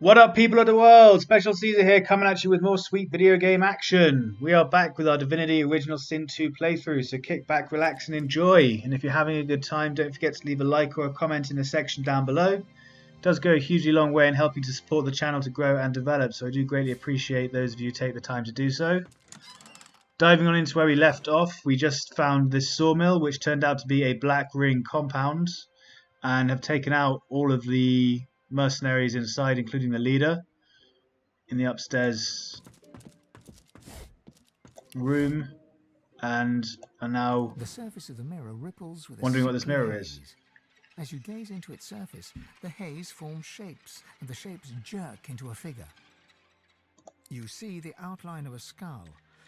What up, people of the world? Special Caesar here, coming at you with more sweet video game action. We are back with our Divinity Original Sin 2 playthrough, so kick back, relax, and enjoy. And if you're having a good time, don't forget to leave a like or a comment in the section down below. It does go a hugely long way in helping to support the channel to grow and develop, so I do greatly appreciate those of you who take the time to do so. Diving on into where we left off, we just found this sawmill, which turned out to be a Black Ring compound, and have taken out all of the mercenaries inside, including the leader, in the upstairs room, and are now the surface of the mirror ripples with wondering what this mirror is. As you gaze into its surface, the haze forms shapes, and the shapes jerk into a figure. You see the outline of a skull,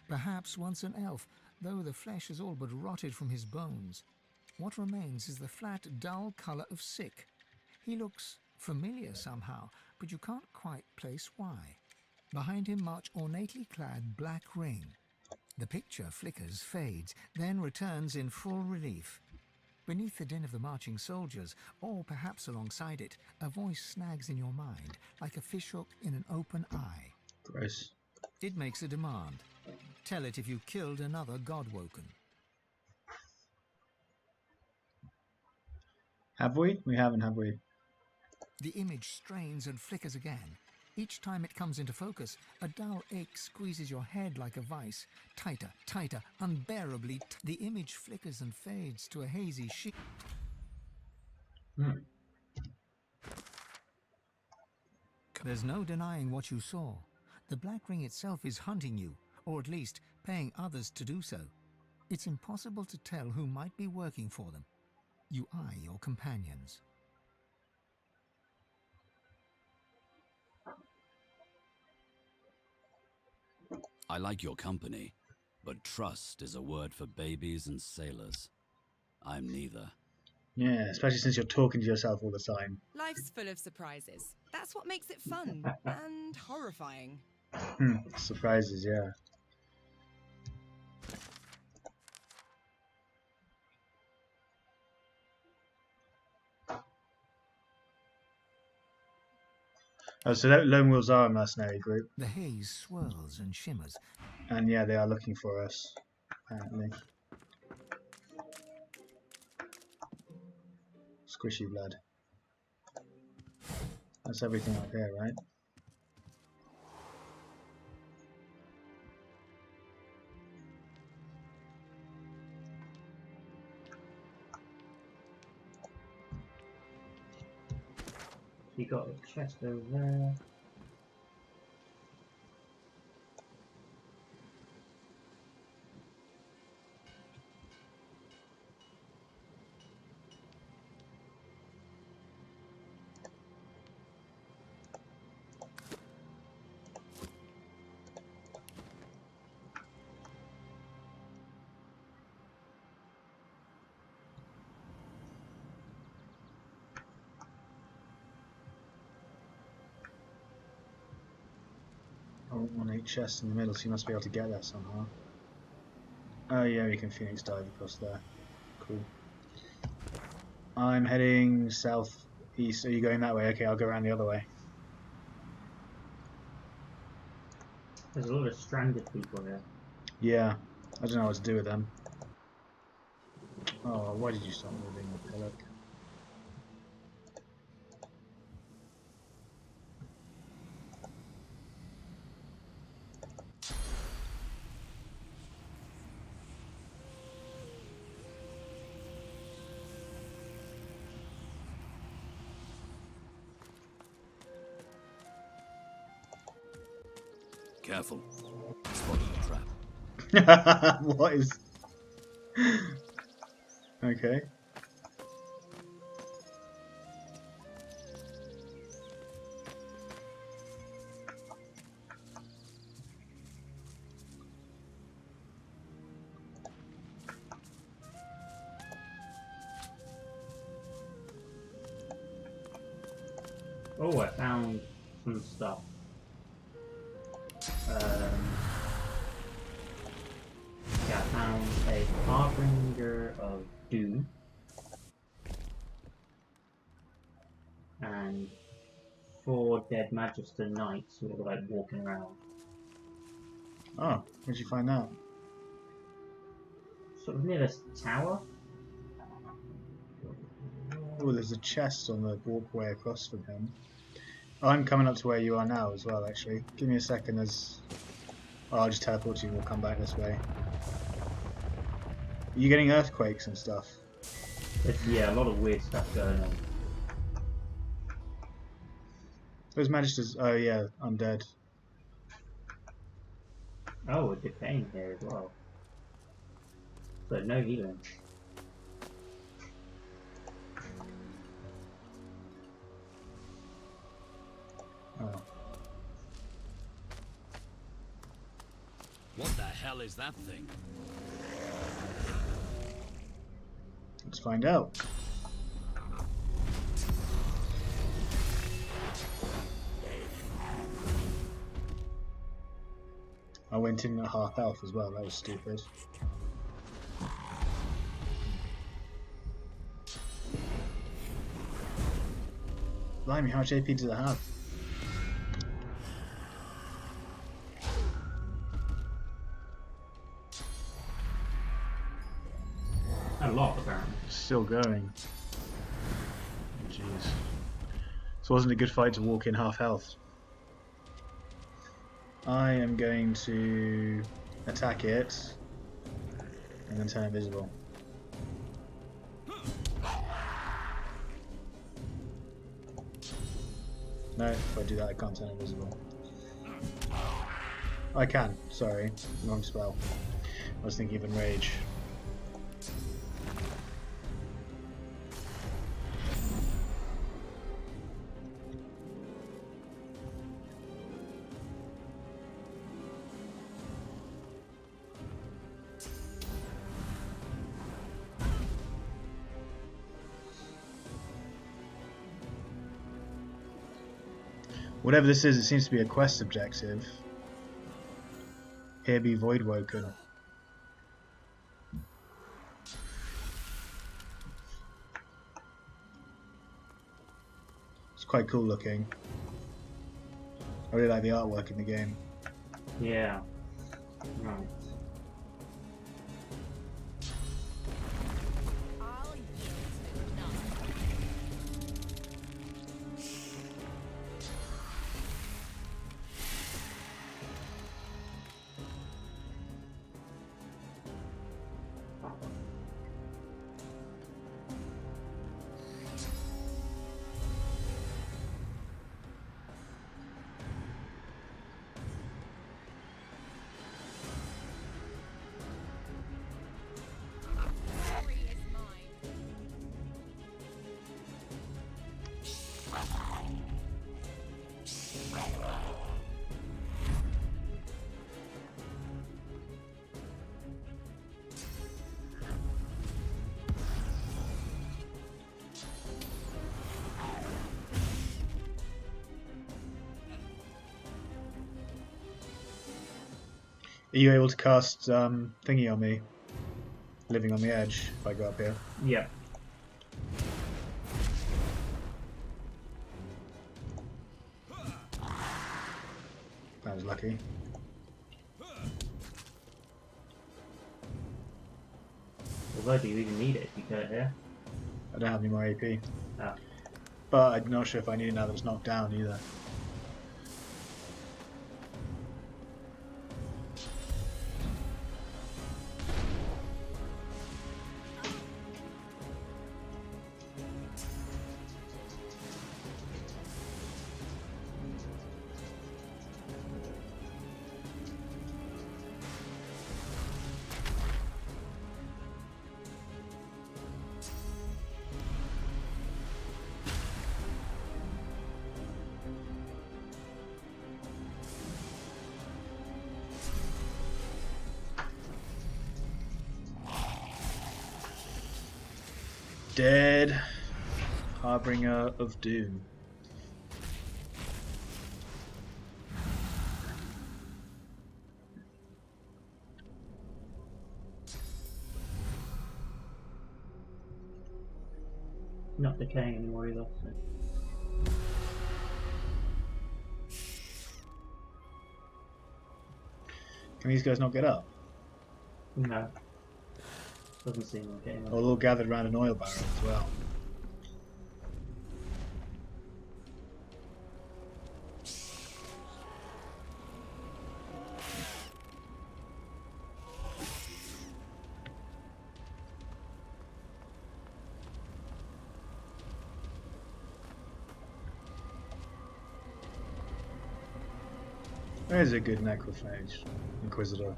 perhaps once an elf, though the flesh is all but rotted from his bones. What remains is the flat, dull colour of sick. He looks familiar somehow, but you can't quite place why. Behind him march ornately clad Black Ring. The picture flickers, fades, then returns in full relief. Beneath the din of the marching soldiers, or perhaps alongside it, a voice snags in your mind, like a fishhook in an open eye. Gross. It makes a demand. Tell it if you killed another Godwoken. Have we? We haven't, have we? The image strains and flickers again. Each time it comes into focus, a dull ache squeezes your head like a vice. Tighter, tighter, unbearably. The image flickers and fades to a hazy sheet. There's no denying what you saw. The Black Ring itself is hunting you, or at least paying others to do so. It's impossible to tell who might be working for them. You eye your companions. I like your company, but trust is a word for babies and sailors. I'm neither. Yeah, especially since you're talking to yourself all the time. Life's full of surprises. That's what makes it fun and horrifying. Surprises, yeah. Oh, so Lone Wolves are a mercenary group. The haze swirls and shimmers. And yeah, they are looking for us, apparently. Squishy blood. That's everything up here, right? You got a chest over there. Oh, 1-8 chest in the middle, so you must be able to get that somehow. Oh yeah, we can Phoenix dive across there. Cool. I'm heading southeast. Are you going that way? Okay, I'll go around the other way. There's a lot of stranded people here. Yeah, I don't know what to do with them. Oh, why did you stop moving? Okay, look. Careful. Spotted a trap. What is... Okay. Oh, I found some stuff. Yeah, I found a Harbinger of Doom. And 4 dead Magister knights who were like walking around. Oh, where'd you find that? Sort of near this tower. Oh, there's a chest on the walkway across from him. Oh, I'm coming up to where you are now as well, actually. Give me a second as... Oh, I'll just teleport you and we'll come back this way. Are you getting earthquakes and stuff? Yeah, a lot of weird stuff going on. Those magisters... Oh yeah, I'm dead. Oh, a decaying here as well. So no healing. Oh. What the hell is that thing? Let's find out. I went in at half health as well, that was stupid. Blimey, how much AP does it have? A lot, apparently. Still going. Jeez. This wasn't a good fight to walk in half health. I am going to attack it and then turn invisible. No, if I do that I can't turn invisible. I can, sorry, wrong spell. I was thinking of Enrage. Whatever this is, it seems to be a quest objective. Here be Voidwoken. It's quite cool looking. I really like the artwork in the game. Yeah. Right. I'll yield to none. Glory is mine. Are you able to cast thingy on me? Living on the edge, if I go up here. Yep. That was lucky. Although, do you even need it if you go here? I don't have any more AP. Oh. But I'm not sure if I need it now that it's knocked down either. Dead. Harbinger of Doom. Not decaying anymore either. So. Can these guys not get up? No. Doesn't seem like getting Or they're all gathered around an oil barrel as well. There's a good necrophage inquisitor.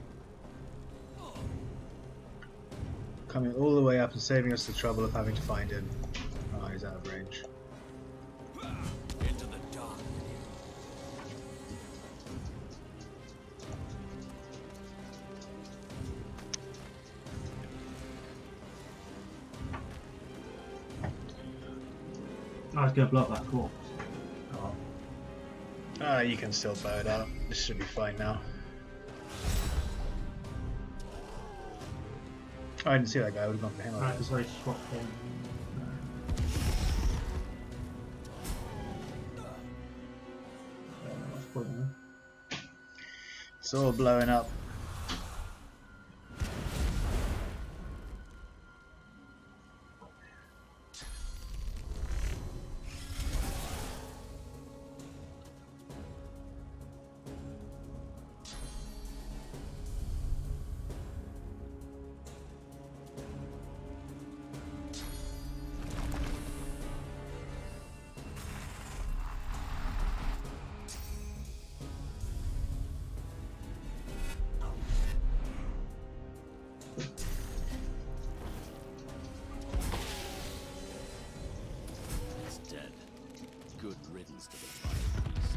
Coming all the way up and saving us the trouble of having to find him. Oh, he's out of range. Into the dark. I was going to blow up that corpse. Oh. Ah, you can still bow it out. This should be fine now. Oh, I didn't see that guy. I would have gone for him. Right, because I swapped him. What's the point now? It's all blowing up. It's dead. Good riddance to the fire beast.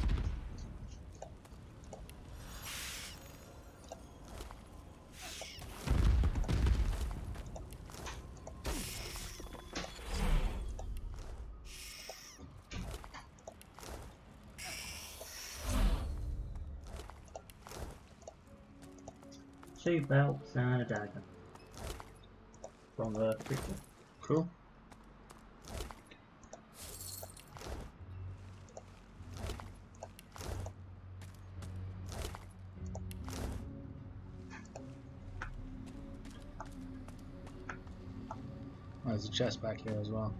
Two belts and a dagger. From the creature. Cool. Oh, there's a chest back here as well.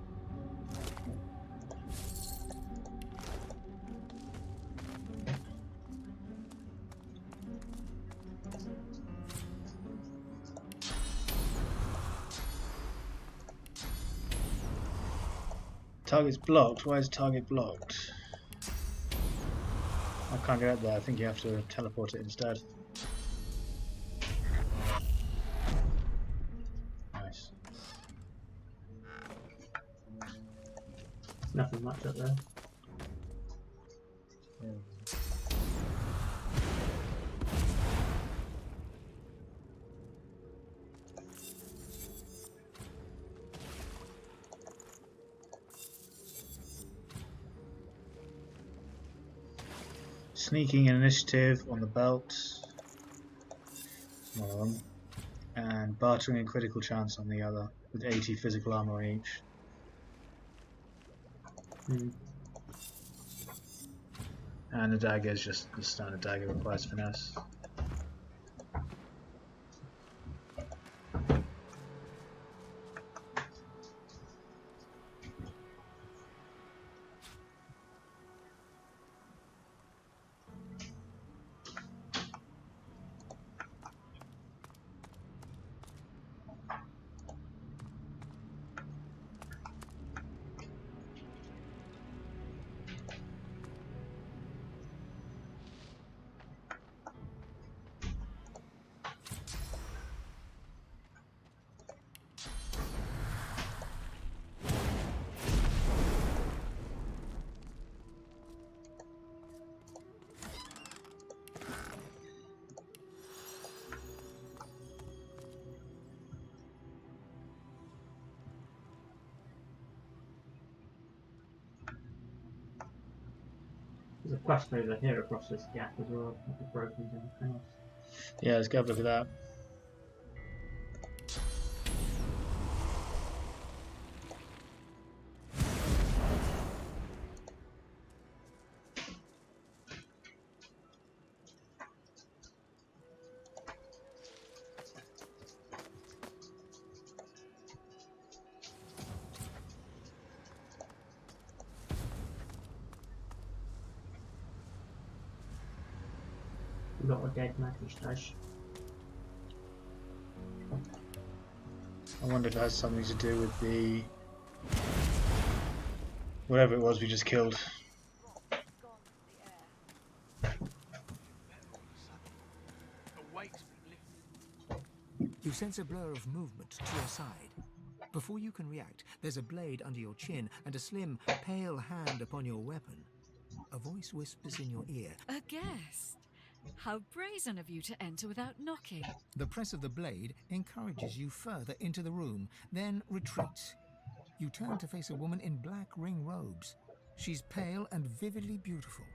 Target's blocked. Why is target blocked? I can't get up there. I think you have to teleport it instead. Nice. Nothing much up there. Sneaking and initiative on the belt. One of them. And bartering and critical chance on the other, with 80 physical armor on each. And the dagger is just the standard dagger, requires finesse. There's a quest over here across this gap as well. Like a broken down house. Yeah, let's go have a look at that. We got a dead Macintosh. I wonder if it has something to do with the whatever it was we just killed. You sense a blur of movement to your side. Before you can react, there's a blade under your chin and a slim, pale hand upon your weapon. A voice whispers in your ear. A guest? How brazen of you to enter without knocking. The press of the blade encourages you further into the room, then retreats. You turn to face a woman in black ring robes. She's pale and vividly beautiful,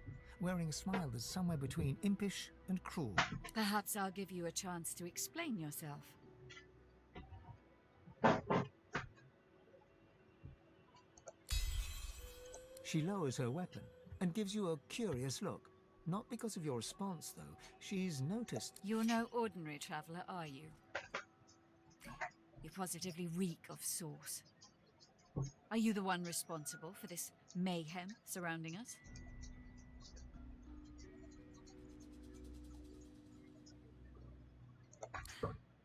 wearing a smile that's somewhere between impish and cruel. Perhaps I'll give you a chance to explain yourself. She lowers her weapon and gives you a curious look. Not because of your response, though. She's noticed. You're no ordinary traveler, are you? You positively reek of sauce. Are you the one responsible for this mayhem surrounding us?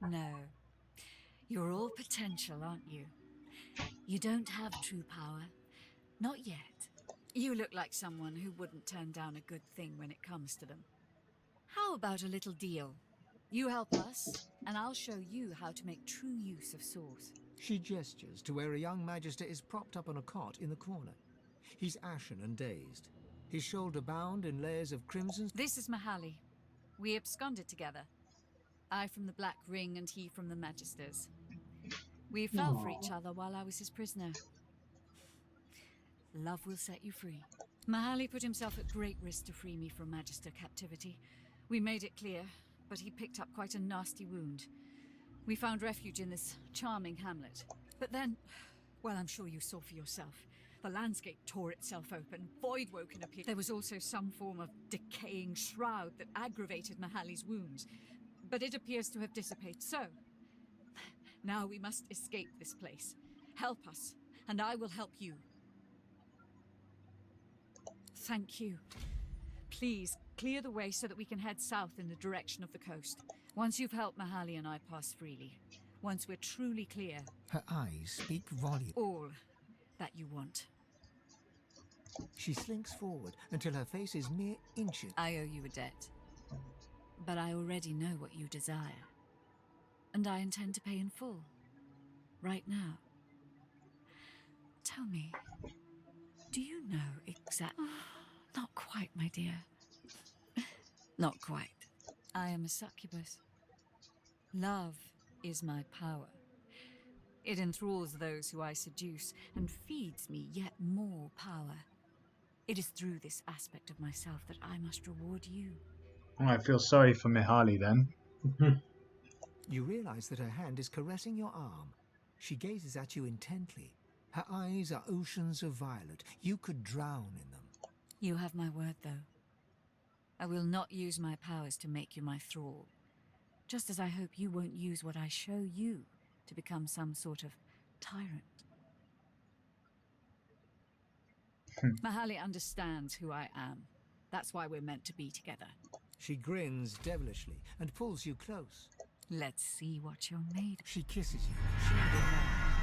No. You're all potential, aren't you? You don't have true power. Not yet. You look like someone who wouldn't turn down a good thing when it comes to them. How about a little deal? You help us, and I'll show you how to make true use of sauce. She gestures to where a young magister is propped up on a cot in the corner. He's ashen and dazed, his shoulder bound in layers of crimson. This is Mahali. We absconded together. I from the Black Ring and he from the Magisters. We fell for each other while I was his prisoner. Love will set you free. Mahali put himself at great risk to free me from Magister captivity. We made it clear, but he picked up quite a nasty wound. We found refuge in this charming hamlet. But then, well, I'm sure you saw for yourself. The landscape tore itself open. Voidwoken appeared. There was also some form of decaying shroud that aggravated Mahali's wounds. But it appears to have dissipated. So, now we must escape this place. Help us, and I will help you. Thank you. Please, clear the way so that we can head south in the direction of the coast. Once you've helped Mahali and I pass freely. Once we're truly clear. Her eyes speak volume. All that you want. She slinks forward until her face is mere inches. I owe you a debt. But I already know what you desire. And I intend to pay in full. Right now. Tell me, do you know exactly... Not quite, my dear. Not quite. I am a succubus. Love is my power. It enthralls those who I seduce and feeds me yet more power. It is through this aspect of myself that I must reward you. I feel sorry for Mahali then. You realize that her hand is caressing your arm. She gazes at you intently. Her eyes are oceans of violet. You could drown in them. You have my word, though. I will not use my powers to make you my thrall. Just as I hope you won't use what I show you to become some sort of tyrant. Mahali understands who I am. That's why we're meant to be together. She grins devilishly and pulls you close. Let's see what you're made of. She kisses you, shield in hand.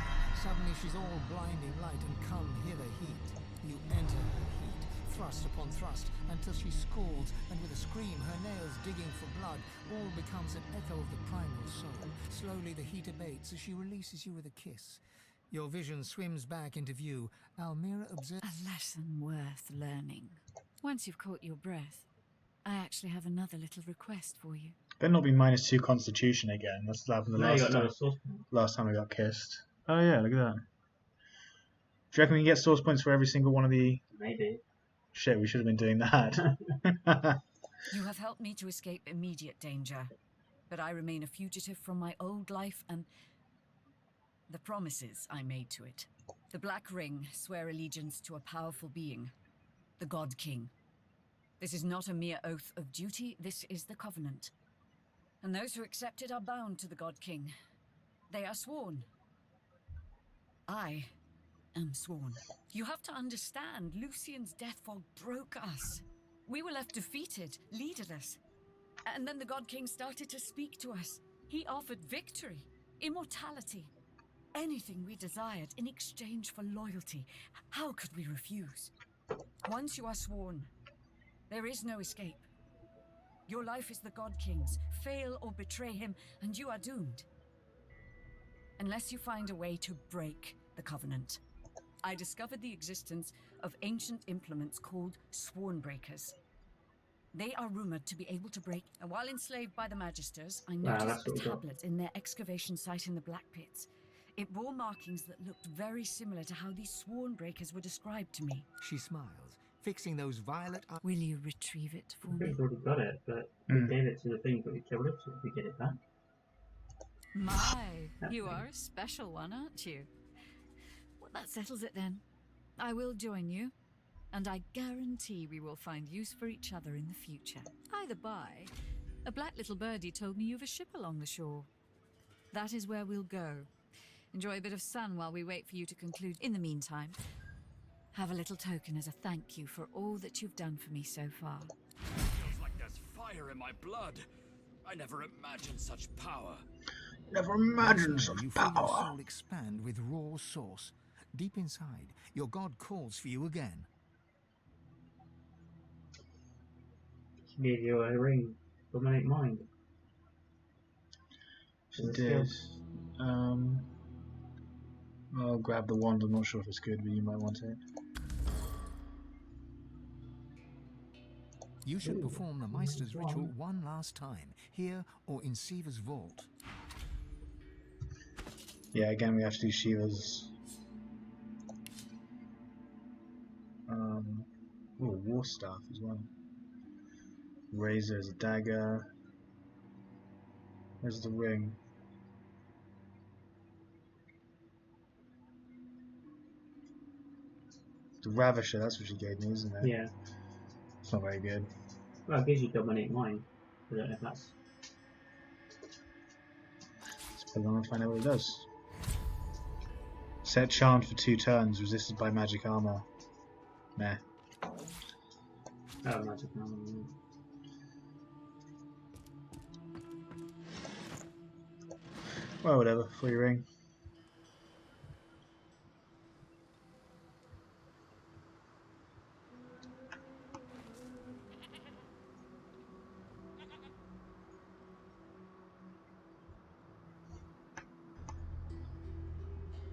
Suddenly she's all blinding light and come hither heat. You enter her heat, thrust upon thrust, until she scalds, and with a scream, her nails digging for blood, all becomes an echo of the primal soul. Slowly the heat abates as she releases you with a kiss. Your vision swims back into view. Almira observes... A lesson worth learning. Once you've caught your breath, I actually have another little request for you. Better not be -2 constitution again. That's what happened the last time we got kissed. Oh yeah, look at that. Do you reckon we can get source points for every single one of the... Maybe. Shit, we should have been doing that. You have helped me to escape immediate danger, but I remain a fugitive from my old life and the promises I made to it. The Black Ring swear allegiance to a powerful being, the God King. This is not a mere oath of duty, this is the Covenant. And those who accept it are bound to the God King. They are sworn. I am sworn. You have to understand, Lucian's death fog broke us. We were left defeated, leaderless. And then the God King started to speak to us. He offered victory, immortality, anything we desired in exchange for loyalty. How could we refuse? Once you are sworn, there is no escape. Your life is the God King's. Fail or betray him, and you are doomed. Unless you find a way to break the covenant. I discovered the existence of ancient implements called sworn breakers. They are rumored to be able to break, and while enslaved by the Magisters, I Wow, noticed that's a what we got. tablet in their excavation site in the Black Pits. It bore markings that looked very similar to how these sworn breakers were described to me. She smiles, fixing those violet eyes. Will you retrieve it for I me? think we already got it, but we gave it to the thing that we killed it, so if we get it back. My, you are a special one, aren't you? Well, that settles it then. I will join you, and I guarantee we will find use for each other in the future. By the by, a black little birdie told me you have a ship along the shore. That is where we'll go. Enjoy a bit of sun while we wait for you to conclude. In the meantime, have a little token as a thank you for all that you've done for me so far. Feels like there's fire in my blood. I never imagined such power. Never imagined Once such more, you feel your power. soul expand with raw source. Deep inside, your god calls for you again. Give you a ring, dominate mind. She Is it did. still- I'll grab the wand. I'm not sure if it's good, but you might want it. You should Ooh, perform the Meister's one. ritual one last time, here or in Siva's vault. Yeah, again, we have to do Shiva's. War staff as well. Razor's a dagger. Where's the ring? The Ravisher, that's what she gave me, isn't it? Yeah. It's not very good. Well, it gives you dominate mind. I don't know if that's. Let's put it on and find out what it does. Set charmed for 2 turns, resisted by magic armor. Meh. Oh, magic armor. Well, whatever, for your ring.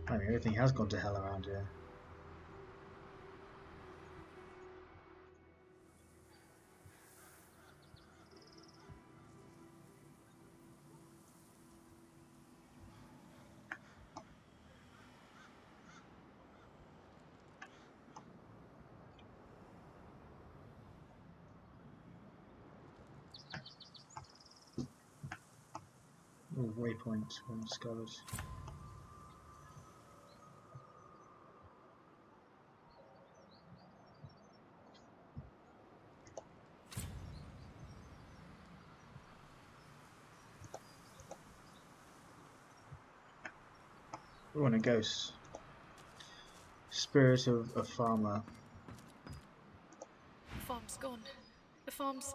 I mean, everything has gone to hell around here. Oh, waypoint discovered. Oh, and a ghost. Spirit of a farmer. The farm's gone. The farm's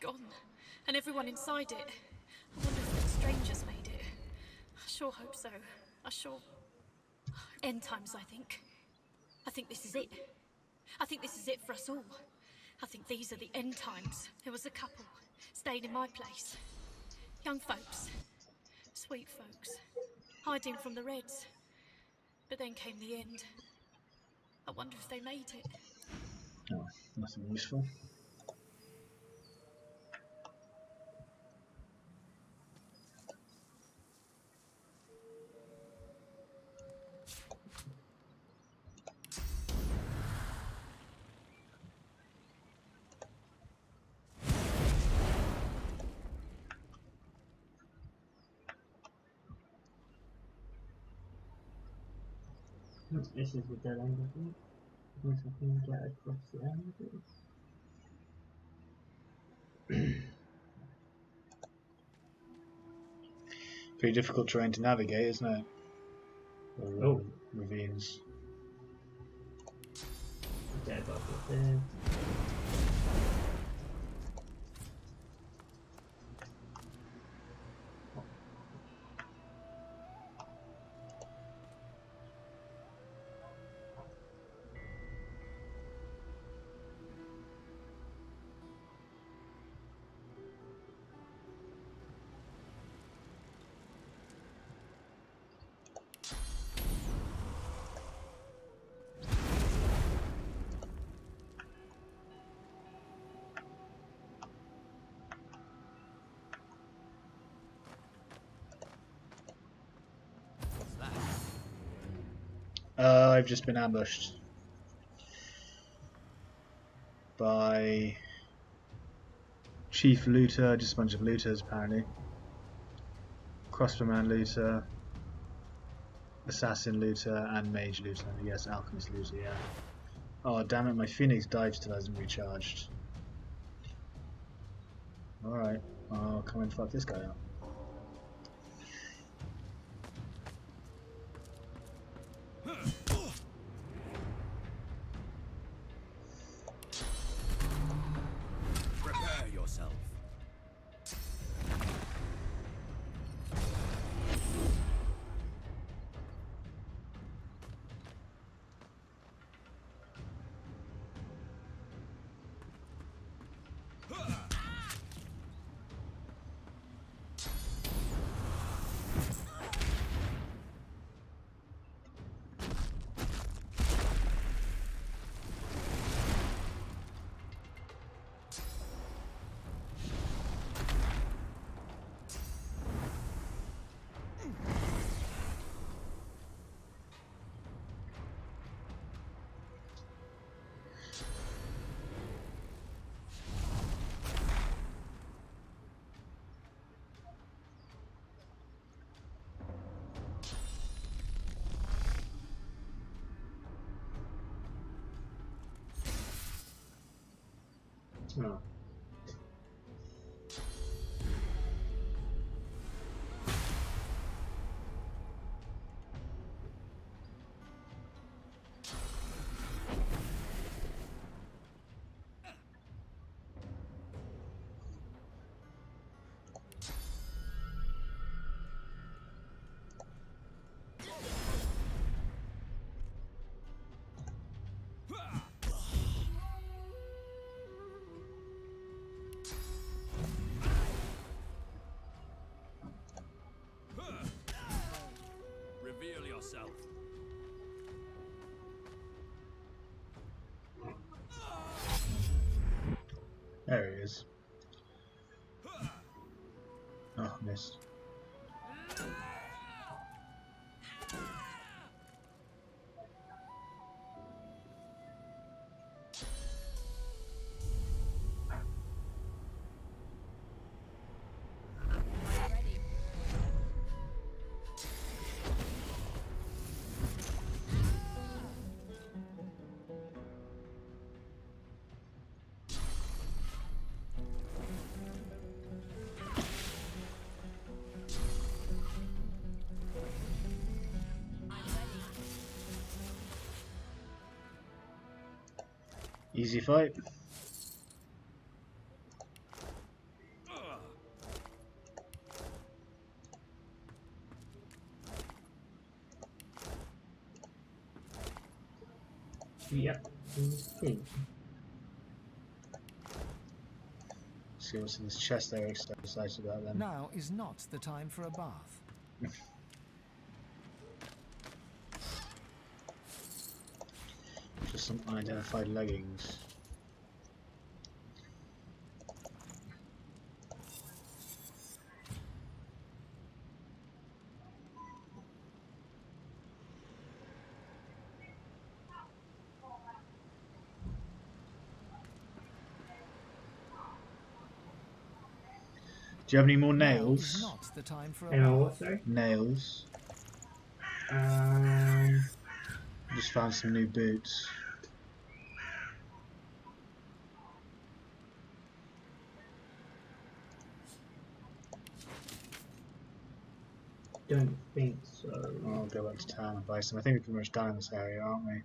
gone. And everyone inside it. I wonder if the strangers made it. I sure hope so. I sure... End times, I think. I think this is it. I think this is it for us all. I think these are the end times. There was a couple staying in my place. Young folks. Sweet folks. Hiding from the Reds. But then came the end. I wonder if they made it. Oh, nothing useful. This is the dead end, I think. Unless I can get across the end. Pretty difficult terrain to navigate, isn't it? Oh. Ravines. Dead body there. I've just been ambushed by Chief Looter, just a bunch of looters apparently. Crossbowman Looter, Assassin Looter, and Mage Looter. Yes, Alchemist Looter, yeah. Oh damn it, my Phoenix dive still hasn't recharged. Alright, I'll come and fuck this guy up. Prepare yourself. Oh. Reveal yourself. There he is. Oh, missed. Easy fight. Yep. Okay. See what's in this chest there, so excited about them. Now is not the time for a bath. Just some unidentified leggings. Do you have any more Now is nails? not the time for a Anyway, bath. what, sorry? Nails. Um, Just found some new boots. don't think so. I'll go back to town and buy some. I think we're pretty much done in this area, aren't we?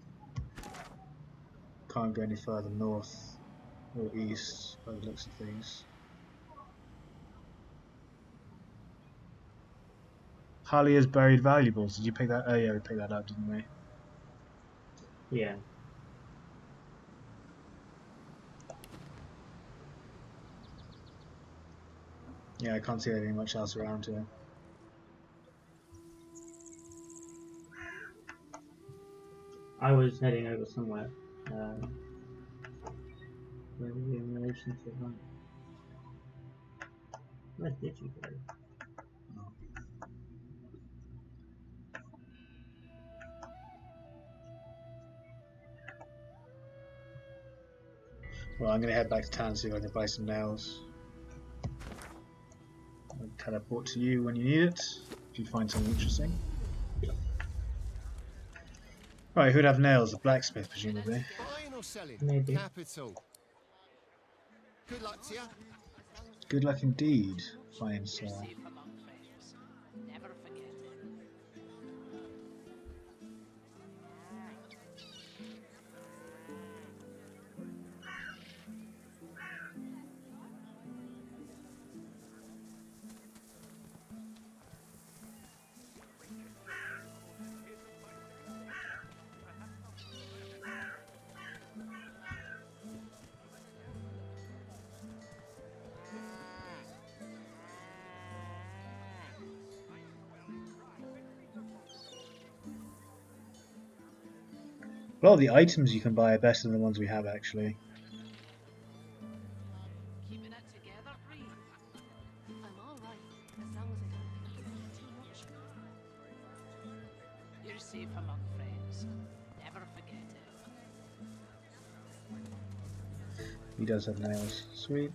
Can't go any further north or east by the looks of things. Harley has buried valuables. Did you pick that? Oh yeah, we picked that up, didn't we? Yeah. Yeah, I can't see anything much else around here. I was heading over somewhere. Where were you in relation to that? Where did you go? Well, I'm going to head back to town see if I can buy some nails. I'll teleport to you when you need it, if you find something interesting. Right, who'd have nails? A blacksmith, presumably. Buying or selling? Maybe. Capital. Good luck to you. Good luck indeed, fine sir. A lot of the items you can buy are better than the ones we have, actually. Keeping it together, Bree. I'm all right, as long as I don't think about it too much. You're safe among friends. Never forget it. He does have nails. Sweet.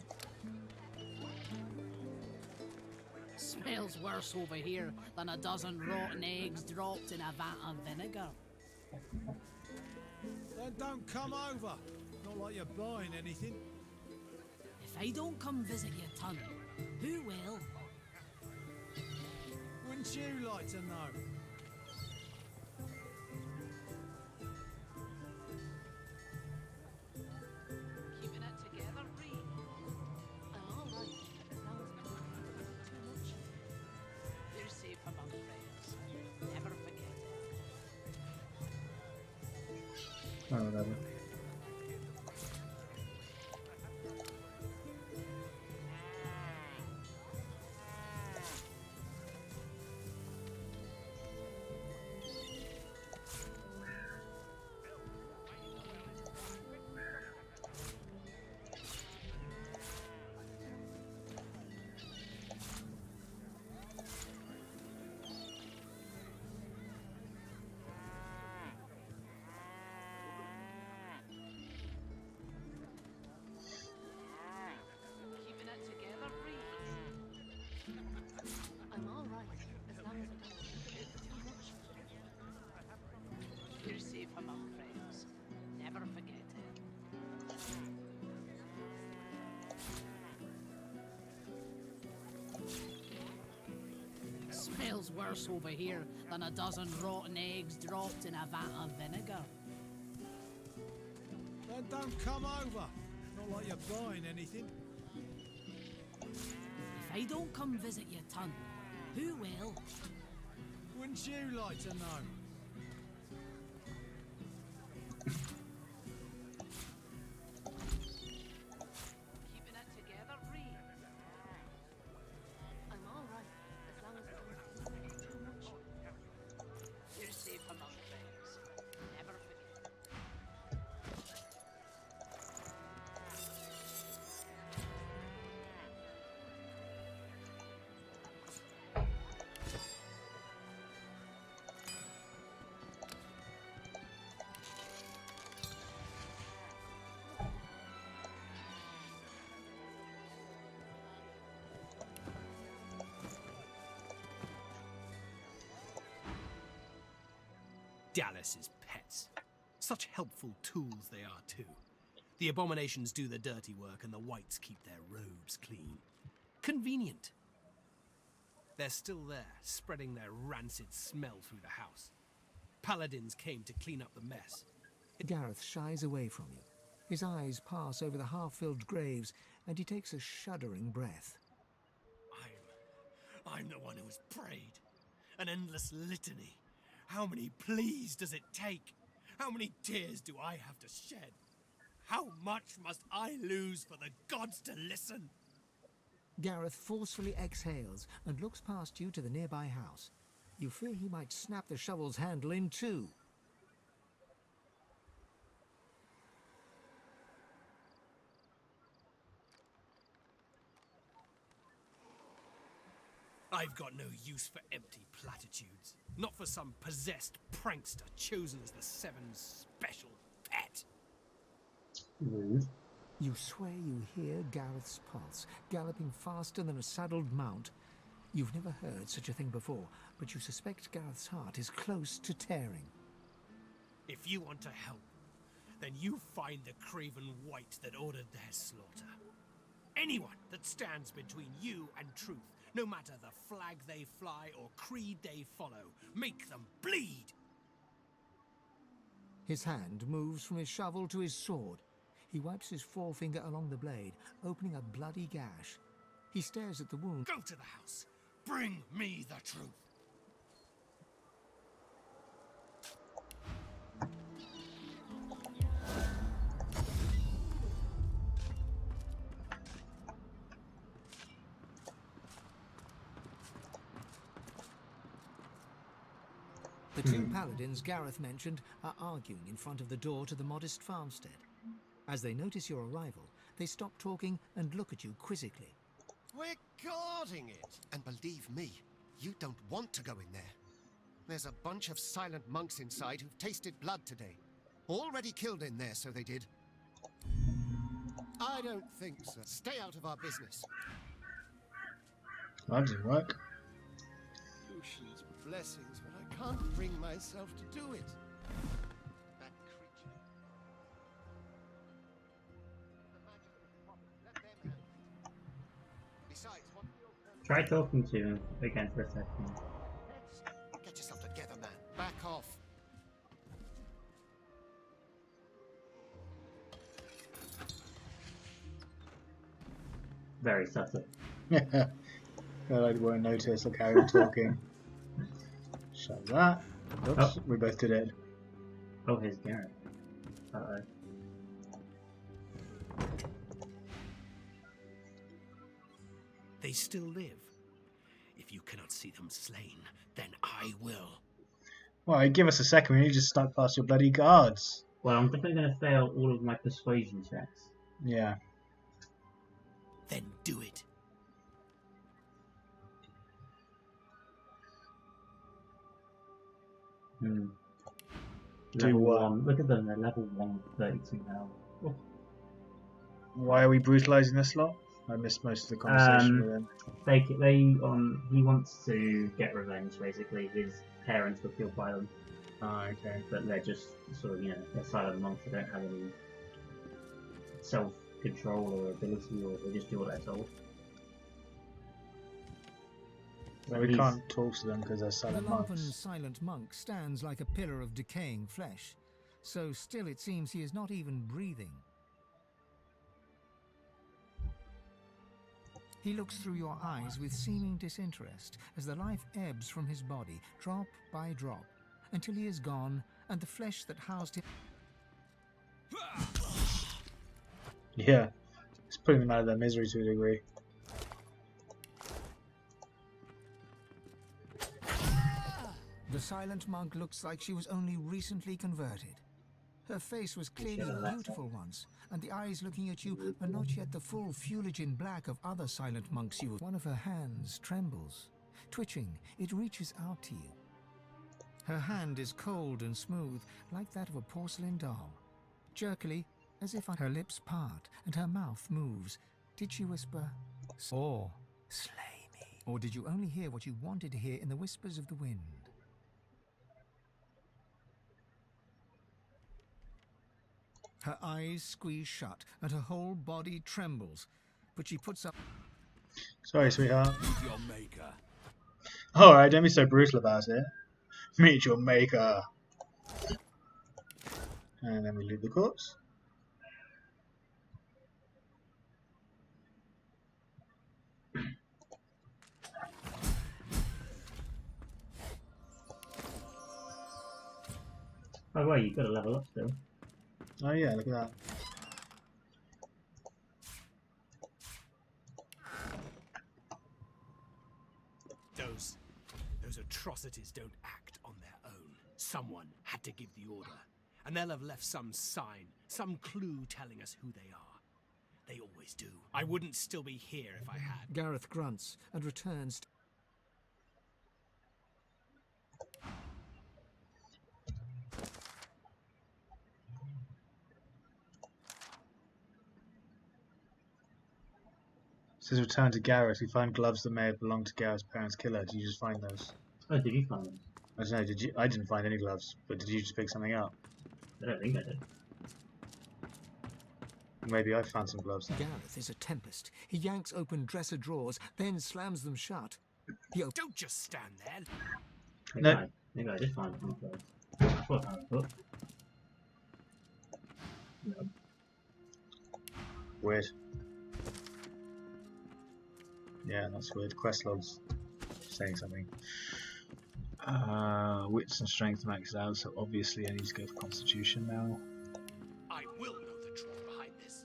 Smells worse over here than a dozen rotten eggs dropped in a vat of vinegar. Then don't come over. Not like you're buying anything. If I don't come visit your ton, who will? Wouldn't you like to know? Keeping it together, Bree. I'm all right, as long as I don't think about it too much. You're safe among friends. Never forget it. Oh, whatever. Keeping it together, Bree. I'm all right, as long as I don't think about it too much. You're safe among friends. Never forget it. Smells worse over here than a dozen rotten eggs dropped in a vat of vinegar. Then don't come over. Not like you're buying anything. If I don't come visit your ton, who will? Wouldn't you like to know? Keeping it together, Bree. I'm all right, as long as I don't think about it too much. You're safe among friends. Never forget. Dallas's pets. Such helpful tools they are, too. The abominations do the dirty work and the whites keep their robes clean. Convenient. They're still there, spreading their rancid smell through the house. Paladins came to clean up the mess. Gareth shies away from you. His eyes pass over the half-filled graves, and he takes a shuddering breath. I'm the one who's prayed. An endless litany. How many pleas does it take? How many tears do I have to shed? How much must I lose for the gods to listen? Gareth forcefully exhales and looks past you to the nearby house. You fear he might snap the shovel's handle in two. I've got no use for empty platitudes. Not for some possessed prankster chosen as the Seven's special pet. Rude. You swear you hear Gareth's pulse, galloping faster than a saddled mount. You've never heard such a thing before, but you suspect Gareth's heart is close to tearing. If you want to help, then you find the craven wight that ordered their slaughter. Anyone that stands between you and truth, no matter the flag they fly or creed they follow, make them bleed! His hand moves from his shovel to his sword. He wipes his forefinger along the blade, opening a bloody gash. He stares at the wound. Go to the house! Bring me the truth! The two paladins Gareth mentioned are arguing in front of the door to the modest farmstead. As they notice your arrival, they stop talking and look at you quizzically. We're guarding it. And believe me, you don't want to go in there. There's a bunch of silent monks inside who've tasted blood today. Already killed in there, so they did. I don't think so. Stay out of our business. That didn't work. Lucian's blessings, but I can't bring myself to do it. That creature. The Magister's promise. Let them handle it. Besides, what the alternative? Try talking to him again for a second. Get yourself together, man. Back off. Very subtle. Yeah. I won't notice. I'll carry on talking. Shut that. Oops, Oh. we both did it. Oh, here's Gareth. Uh-oh. They still live. If you cannot see them slain, then I will. Well, give us a second. We need to just snuck past your bloody guards. Well, I'm definitely going to fail all of my persuasion checks. Yeah. Then do it. Hmm. Do Level what? 1. Look at them, they're level 132 now. Oh. Why are we brutalizing this lot? I missed most of the conversation with him. He wants to get revenge, basically. His parents were killed by them. Oh, okay. But they're just sort of, they're silent monks. They don't have any self-control or ability, or they just do what they're told. Well, we can't talk to them because they're The silent lumpen monks. silent monk stands like a pillar of decaying flesh. So still it seems he is not even breathing. He looks through your eyes with seeming disinterest as the life ebbs from his body, drop by drop, until he is gone and the flesh that housed him... Yeah. It's putting them out of their misery to a degree. The silent monk looks like she was only recently converted. Her face was clearly beautiful once, and the eyes looking at you are not yet the full fuliginous black of other silent monks you... One of her hands trembles. Twitching, it reaches out to you. Her hand is cold and smooth, like that of a porcelain doll. Jerkily, as if her lips part and her mouth moves, did she whisper, or slay me? Or did you only hear what you wanted to hear in the whispers of the wind? Her eyes squeeze shut and her whole body trembles, but she puts up... Sorry, sweetheart. Meet your maker. Alright, don't be so brutal about it. Meet your maker. And then we leave the corpse. Oh, well, you've got to level up still. Oh yeah, look at that. Those atrocities don't act on their own. Someone had to give the order, and they'll have left some sign, some clue telling us who they are. They always do. I wouldn't still be here if I had. Gareth grunts and returns to... says return to Gareth. We find gloves that may have belonged to Gareth's parents' killer. Did you just find those? Oh, did you find them? I don't know. Did you? I didn't find any gloves, but did you just pick something up? I don't think I did. Maybe I found some gloves then. Gareth is a tempest. He yanks open dresser drawers, then slams them shut. Don't just stand there. Maybe I did find some clothes. I thought I had a book. No. Weird. Yeah, that's weird. Quest logs saying something. Wits and strength maxed out, so obviously I need to go for Constitution now. I will know the truth behind this.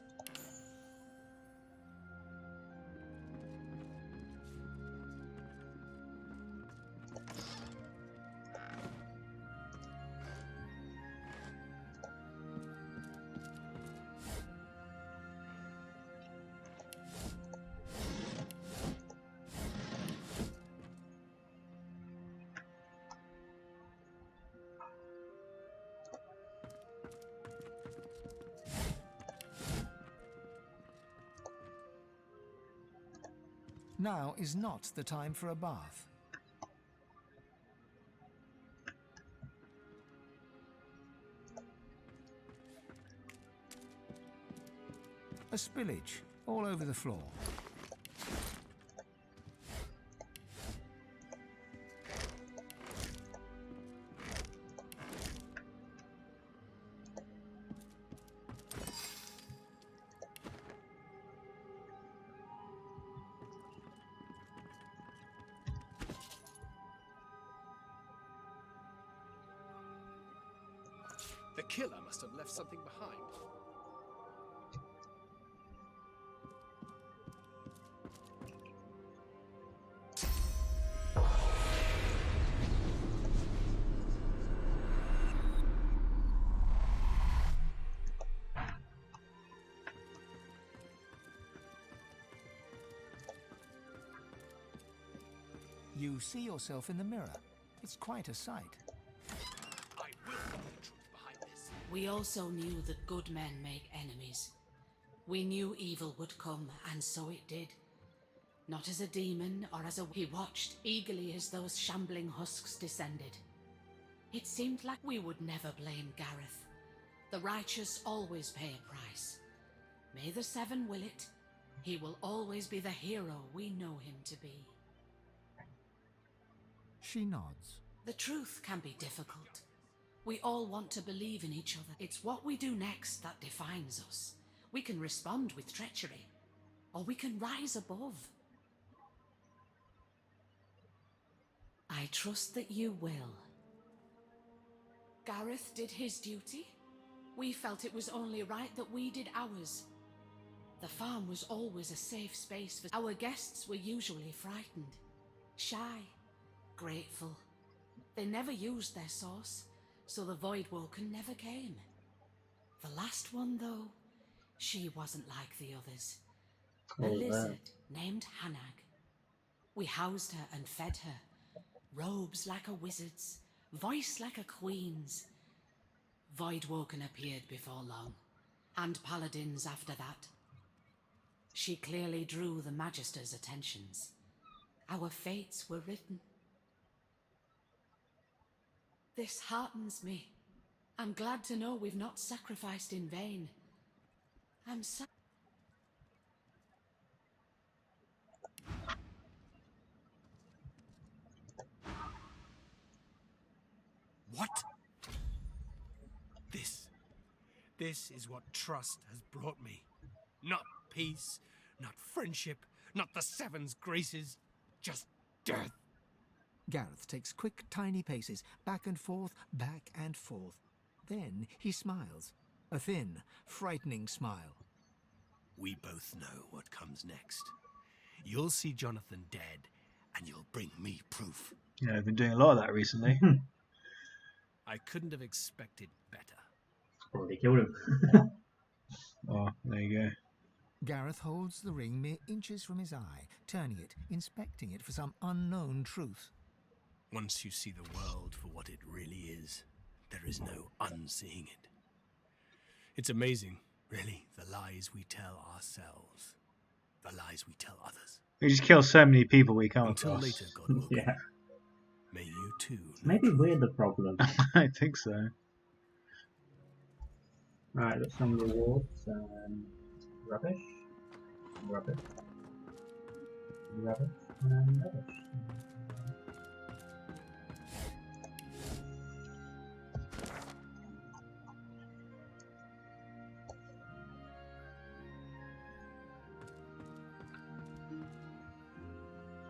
Now is not the time for a bath. A spillage all over the floor. The killer must have left something behind. You see yourself in the mirror. It's quite a sight. I will know the truth behind this. We also knew that good men make enemies. We knew evil would come, and so it did. Not as a demon or as a... He watched eagerly as those shambling husks descended. It seemed like we would never blame Gareth. The righteous always pay a price. May the Seven will it. He will always be the hero we know him to be. She nods. The truth can be difficult. We all want to believe in each other. It's what we do next that defines us. We can respond with treachery, or we can rise above. I trust that you will. Gareth did his duty. We felt it was only right that we did ours. The farm was always a safe space for... Our guests were usually frightened, shy, grateful. They never used their sauce, so the Voidwoken never came. The last one, though, she wasn't like the others. A lizard named Hanag. We housed her and fed her. Robes like a wizard's, voice like a queen's. Voidwoken appeared before long, and paladins after that. She clearly drew the Magister's attentions. Our fates were written. This heartens me. I'm glad to know we've not sacrificed in vain. I'm so... What? This is what trust has brought me. Not peace, not friendship, not the Seven's graces, just death. Gareth takes quick, tiny paces, back and forth, back and forth. Then he smiles. A thin, frightening smile. We both know what comes next. You'll see Jonathan dead, and you'll bring me proof. Yeah, I've been doing a lot of that recently. I couldn't have expected better. Already killed him. Oh, there you go. Gareth holds the ring mere inches from his eye, turning it, inspecting it for some unknown truth. Once you see the world for what it really is, there is no unseeing it. It's amazing, really, the lies we tell ourselves. the lies we tell others. We just kill so many people we come Until across. later, Godwoken. Yeah. May you too. Maybe we're the problem. I think so. Right, got some rewards. Rubbish. Rubbish. Rubbish. And rubbish.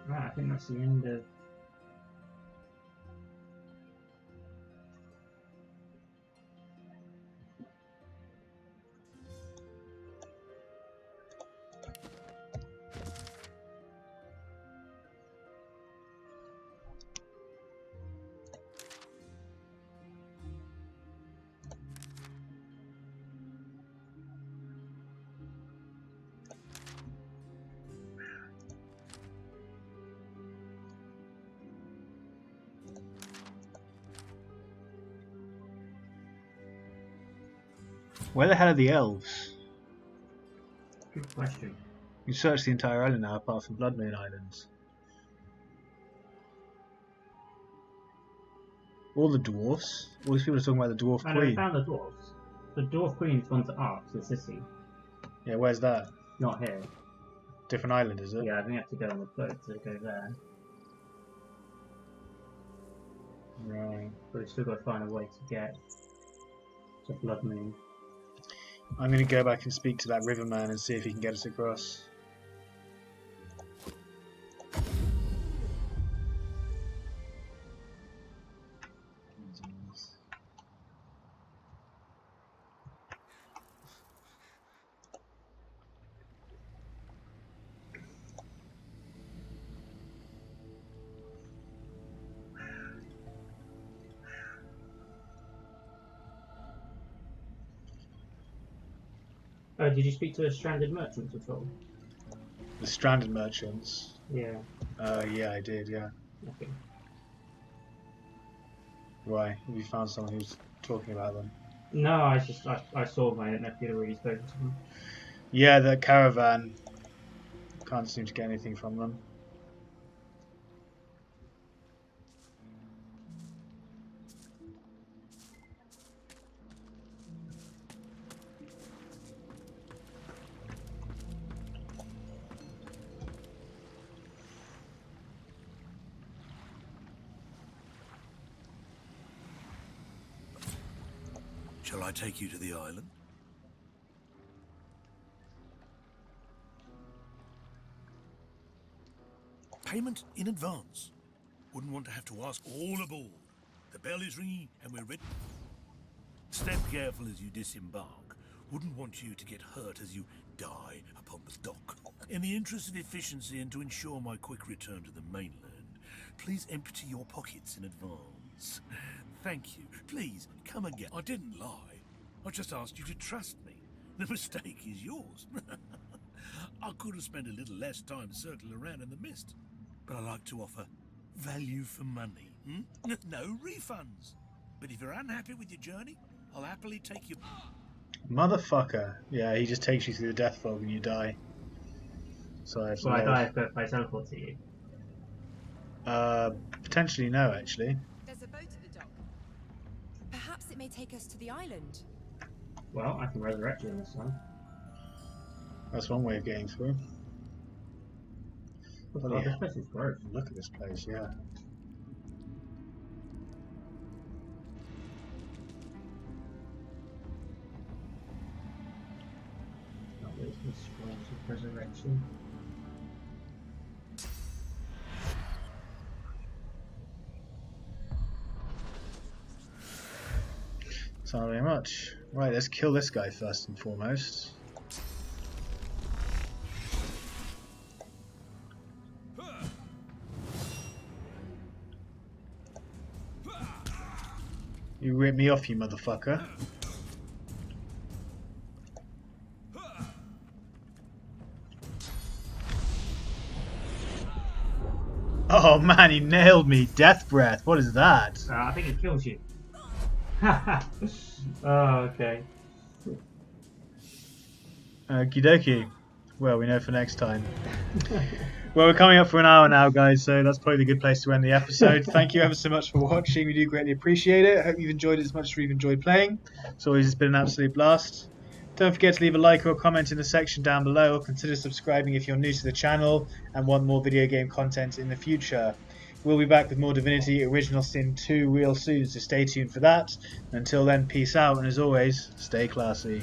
Right, I think that's the end of. Where the hell are the elves? Good question. You searched the entire island now, apart from Blood Moon Islands. All the dwarfs. All these people are talking about the dwarf I know, I queen. found the dwarves. The dwarf queen's gone to Ark, the city. Yeah, where's that? Not here. Different island, is it? Yeah, I think you have to go on the boat to go there. Right. But we've still got to find a way to get to Blood Moon. I'm going to go back and speak to that riverman and see if he can get us across. Oh, did you speak to the stranded merchants at all? The stranded merchants? Yeah. Yeah, I did, yeah. Okay. Why? Have you found someone who's talking about them? No, I saw them. I didn't know if you'd already spoken to them. Yeah, the caravan. Can't seem to get anything from them. Shall I take you to the island? Payment in advance. Wouldn't want to have to ask all aboard. The bell is ringing and we're ready. Step careful as you disembark. Wouldn't want you to get hurt as you die upon the dock. In the interest of efficiency and to ensure my quick return to the mainland, please empty your pockets in advance. Thank you. Please, come again. I didn't lie. I just asked you to trust me. The mistake is yours. I could have spent a little less time circling around in the mist, but I like to offer value for money. No refunds. But if you're unhappy with your journey, I'll happily take you. Motherfucker. Yeah, he just takes you through the death fog and you die. So I have to Will I load. die if I teleport to you? Potentially no, actually. There's a boat at the dock. Perhaps it may take us to the island. Well, I can resurrect you in this one. That's one way of getting through. Oh, Bloody this hell. place is gross. Look at this place, yeah. Not really some scrolls of resurrection. It's not very much. Right, let's kill this guy first and foremost. You rip me off, you motherfucker. Oh man, he nailed me. Death breath. What is that? I think it kills you. Oh, okay. Okie dokie. Well, we know for next time. Well, we're coming up for an hour now, guys, so that's probably a good place to end the episode. Thank you ever so much for watching. We do greatly appreciate it. I hope you've enjoyed it as much as we've enjoyed playing. As always, it's been an absolute blast. Don't forget to leave a like or a comment in the section down below, or consider subscribing if you're new to the channel and want more video game content in the future. We'll be back with more Divinity Original Sin 2 real soon, so stay tuned for that. Until then, peace out, and as always, stay classy.